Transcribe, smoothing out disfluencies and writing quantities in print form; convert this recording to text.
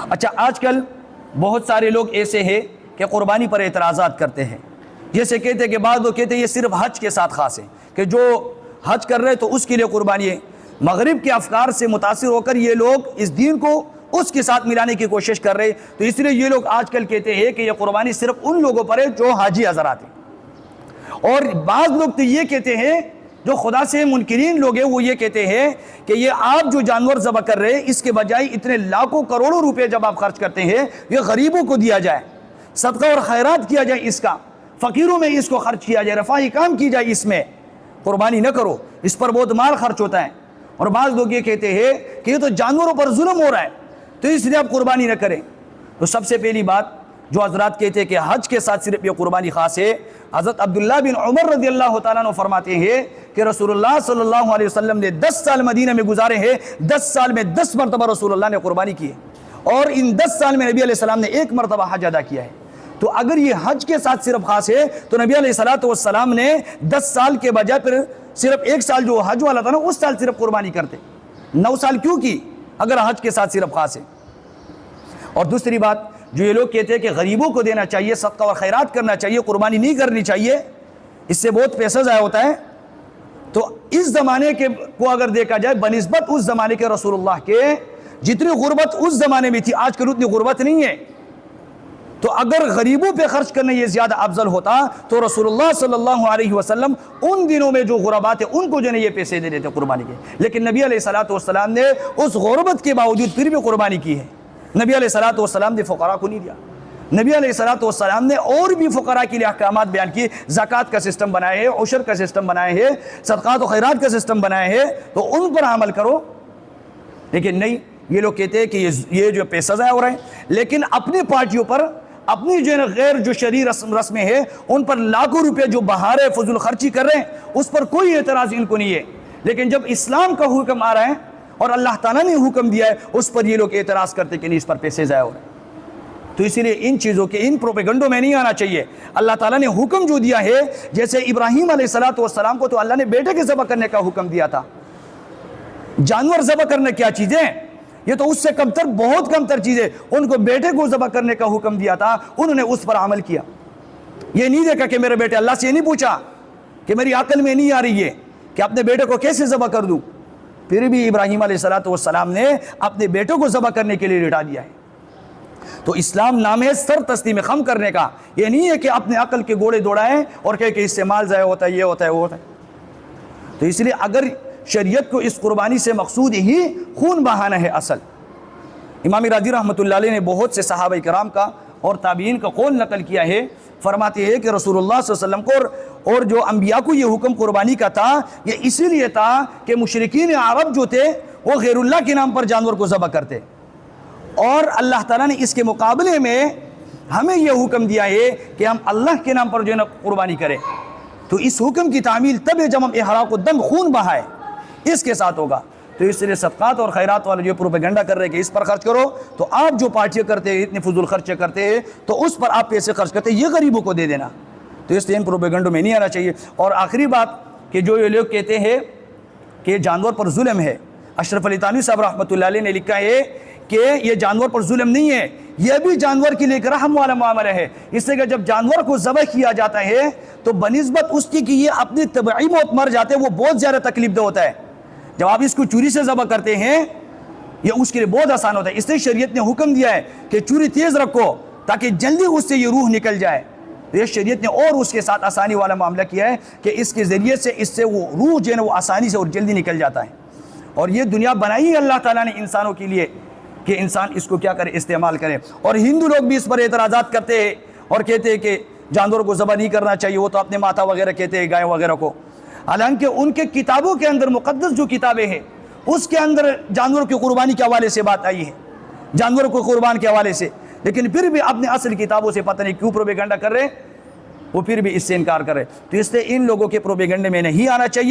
अच्छा, आजकल बहुत सारे लोग ऐसे हैं कि कुर्बानी पर एतराज़ात करते हैं। जैसे कहते हैं कि बाद लोग कहते हैं ये सिर्फ हज के साथ ख़ास है, कि जो हज कर रहे हैं तो उसके लिए कुर्बानी है। मगरिब के अफकार से मुतासिर होकर ये लोग इस दीन को उसके साथ मिलाने की कोशिश कर रहे हैं। तो इसलिए ये लोग आजकल कहते हैं कि यह कुर्बानी सिर्फ उन लोगों पर है जो हाजी हज़रात हैं। और बाज़ लोग तो ये कहते हैं, जो खुदा से मुनकिरीन लोग हैं, वो ये कहते हैं कि ये आप जो जानवर ज़बह कर रहे हैं इसके बजाय इतने लाखों करोड़ों रुपए जब आप खर्च करते हैं, ये गरीबों को दिया जाए, सदका और खैरात किया जाए, इसका फ़कीरों में इसको खर्च किया जाए, रफ़ाही काम की जाए, इसमें कुर्बानी न करो, इस पर बहुत माल खर्च होता है। और बाज़ लोग ये कहते हैं कि ये तो जानवरों पर जुल्म हो रहा है, तो इसलिए आप कुर्बानी न करें। तो सबसे पहली बात जो हज़रात कहते हैं कि हज के साथ सिर्फ ये कुर्बानी ख़ास है, हज़रत अब्दुल्लाह बिन उमर रज़ियल्लाहु ताला अन्हु फरमाते हैं कि रसूलुल्लाह सल्लल्लाहु अलैहि वसल्लम ने 10 साल मदीना में गुजारे हैं, 10 साल में 10 मरतबा रसूलुल्लाह ने कुर्बानी की है, और इन 10 साल में नबी अलैहिस्सलाम ने 1 मरतबा हज अदा किया है। तो अगर ये हज के साथ सिर्फ खास है तो नबी अलैहिस्सलाम ने 10 साल के बजाय फिर सिर्फ 1 साल जो हज वाला था ना, उस साल सिर्फ कुर्बानी करते, 9 साल क्यों की अगर हज के साथ सिर्फ खास है। और दूसरी बात, जो ये लोग कहते हैं कि गरीबों को देना चाहिए, सदका और खैरात करना चाहिए, कुर्बानी नहीं करनी चाहिए, इससे बहुत पैसा ज़ाया होता है, तो इस ज़माने के को अगर देखा जाए बनिस्बत उस ज़माने के रसूलुल्लाह के, जितनी गुर्बत उस ज़माने में थी आजकल उतनी गुर्बत नहीं है, तो अगर गरीबों पे खर्च करना ये ज़्यादा अफजल होता तो रसूलुल्लाह सल्लल्लाहु अलैहि वसल्लम उन दिनों में जो गुरबात है उनको जो है ये पैसे दे देते कुर्बानी के। लेकिन नबी अलैहिस्सलातु वस्सलाम ने उस गुरबत के बावजूद फिर भी कुर्बानी की है। नबी अलैहिस्सलातु वस्सलाम ने फ़ुक़रा को नहीं दिया, नबी अलैहिस्सलातु वस्सलाम ने और भी फ़ुक़रा के लिए अहकामात बयान किए, ज़कात का सिस्टम बनाए है, उशर का सिस्टम बनाए है, सदक़ात और खैरात का सिस्टम बनाए है, तो उन पर अमल करो। लेकिन नहीं, ये लोग कहते हैं कि ये जो पैसा ज़ाया हो रहा है, लेकिन अपनी पार्टियों पर, अपनी जो है गैर जो शरई रस्में हैं उन पर लाखों रुपए जो बहार फजूल खर्ची कर रहे हैं, उस पर कोई एतराज़ इनको नहीं है। लेकिन जब इस्लाम का हुक्म आ रहा है और अल्लाह ताला ने हुक्म दिया है, उस पर ये लोग एतराज़ करते कि नहीं, इस पर पैसे ज़ाया हो रहे हैं। तो इसीलिए इन चीज़ों के, इन प्रोपेगंडों में नहीं आना चाहिए। अल्लाह ताला ने हुक्म जो दिया है, जैसे इब्राहीम अलैहिस्सलातु वस्सलाम को तो अल्लाह ने बेटे के ज़बह करने का हुक्म दिया था, जानवर ज़बह करने क्या चीज़ें, ये तो उससे कमतर, बहुत कमतर चीज़ें, उनको बेटे को ज़बह करने का हुक्म दिया था, उन्होंने उस पर अमल किया। ये नहीं देखा कि मेरे बेटे, अल्लाह से ये नहीं पूछा कि मेरी अकल में नहीं आ रही है कि अपने बेटे को कैसे ज़बह कर दूँ, फिर भी इब्राहीम अलैहिस्सलातु वस्सलाम ने अपने बेटों को ज़बह करने के लिए लिटा दिया है। तो इस्लाम नाम है सर तस्लीम खम करने का, ये नहीं है कि अपने अकल के घोड़े दौड़ाएं और कहे कि इससे माल ज़ाया होता है, ये होता है, वो होता है। तो इसलिए अगर शरीयत को इस कुर्बानी से मकसूद ही खून बहाना है असल। इमाम राज़ी रहमतुल्लाह अलैह ने बहुत से सहाबा किराम का और ताबीन का कौल नकल किया है, फरमाते हैं कि रसूलुल्लाह सल्लल्लाहु अलैहि वसल्लम को और जो अंबिया को ये हुक्म कुर्बानी का था, ये इसीलिए था कि मुशरिकीन अरब जो थे वो गैरुल्लाह के नाम पर जानवर को ज़बह करते, और अल्लाह ताला ने इसके मुकाबले में हमें यह हुक्म दिया है कि हम अल्लाह के नाम पर जो है ना कुर्बानी करें। तो इस हुक्म की तामील तब है जब हम इहराक़ दम खून बहाए, इसके साथ होगा। तो इसलिए सदक़ात और खैरात वाले जो प्रोपेगेंडा कर रहे हैं कि इस पर खर्च करो, तो आप जो पार्टियाँ करते हैं, इतने फजूल खर्चे करते हैं, तो उस पर आप पैसे खर्च करते हैं, ये गरीबों को दे देना। तो इसलिए इन प्रोपेगेंडों में नहीं आना चाहिए। और आखिरी बात कि जो ये लोग कहते हैं कि जानवर पर जुल्म है, अशरफ अली थानवी साहब रहमतुल्लाह अलैह ने लिखा है कि ये जानवर पर जुल्म नहीं है, यह भी जानवर के लिए एक रहम वाला मामला है। इसलिए कि जब जानवर को ज़बह किया जाता है तो बनिस्बत उसकी कि ये अपनी तबई मौत मर जाते हैं, वो बहुत ज़्यादा तकलीफ होता है। जब आप इसको चूरी से ज़बह करते हैं, ये उसके लिए बहुत आसान होता है। इसलिए शरीयत ने हुक्म दिया है कि चूरी तेज़ रखो ताकि जल्दी उससे ये रूह निकल जाए। तो ये शरीयत ने और उसके साथ आसानी वाला मामला किया है कि इसके ज़रिए से इससे वो रूह जो है ना वो आसानी से और जल्दी निकल जाता है। और ये दुनिया बनाई अल्लाह ताला ने इंसानों के लिए कि इंसान इसको क्या करे, इस्तेमाल करे। और हिंदू लोग भी इस पर एतराज़ात करते हैं और कहते हैं कि जानवरों को ज़बह नहीं करना चाहिए, वो तो अपने माता वगैरह कहते हैं, गाय वगैरह को। हालांकि उनके किताबों के अंदर, मुक़द्दस जो किताबें हैं उसके अंदर जानवरों की कुर्बानी के हवाले से बात आई है, जानवरों को कुर्बान के हवाले से, लेकिन फिर भी अपने असल किताबों से पता नहीं क्यों प्रोपेगेंडा कर रहे, वो फिर भी इससे इनकार कर रहे। तो इसलिए इन लोगों के प्रोपेगेंडे में नहीं आना चाहिए।